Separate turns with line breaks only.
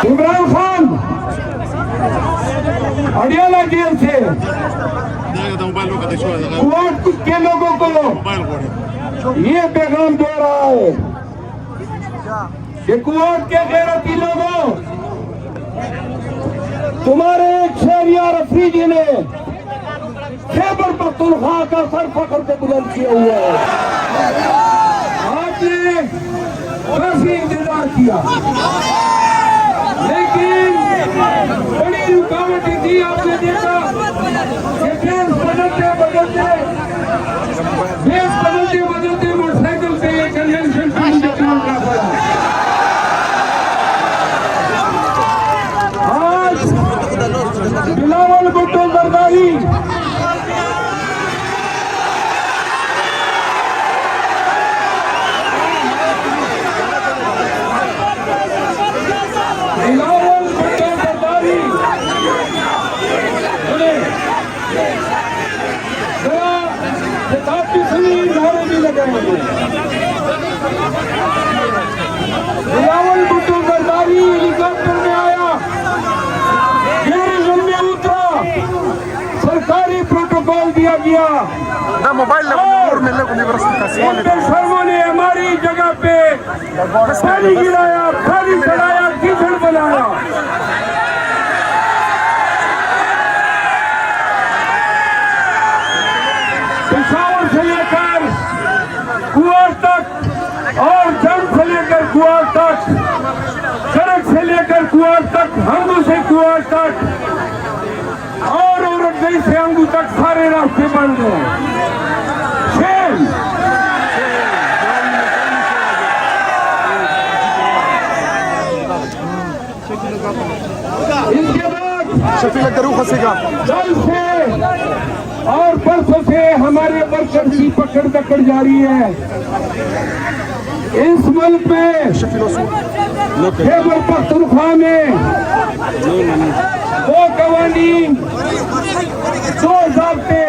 Imran Khan Adiala jail से Kuwait के लोगों को ये पैगाम दे रहा है कि कुवैत के गैरती लोगों, तुम्हारे एक शहरियार अफरीदी ने खैबर पख्तूनख्वा का सर पकड़ के बुलंद किया हुआ है। आपने काफी इंतजार किया, लेकिन बड़ी रुकावटें थी। आपने देखा कि देश बदलते बदलते मोटरसाइकिल पे कन्वेंशन पे मुझे चलना पड़ा। आज बिलावल भुट्टो जरदारी बिलावल भुट्टो जरदारी हेलीकॉप्टर में आया, गैरिजन में उतरा, सरकारी प्रोटोकॉल दिया गया। शर्मों ने हमारी जगह पे पानी गिराया, पानी चढ़ाया, कीचड़ बनाया। पेशावर से लेकर कुआर तक और जंग से लेकर कुआर तक, सड़क से लेकर कुआर तक, हंगू से कुआर तक और औरतगढ़ से हंगू तक सारे रास्ते बंद हैं। इसके बाद कल से और परसों से हमारे वर्कर की पकड़ दकड़ जारी है। इस मुल्क में खैबर पख्तूनख्वा में दो कवानीन, दो ज़ाब्ते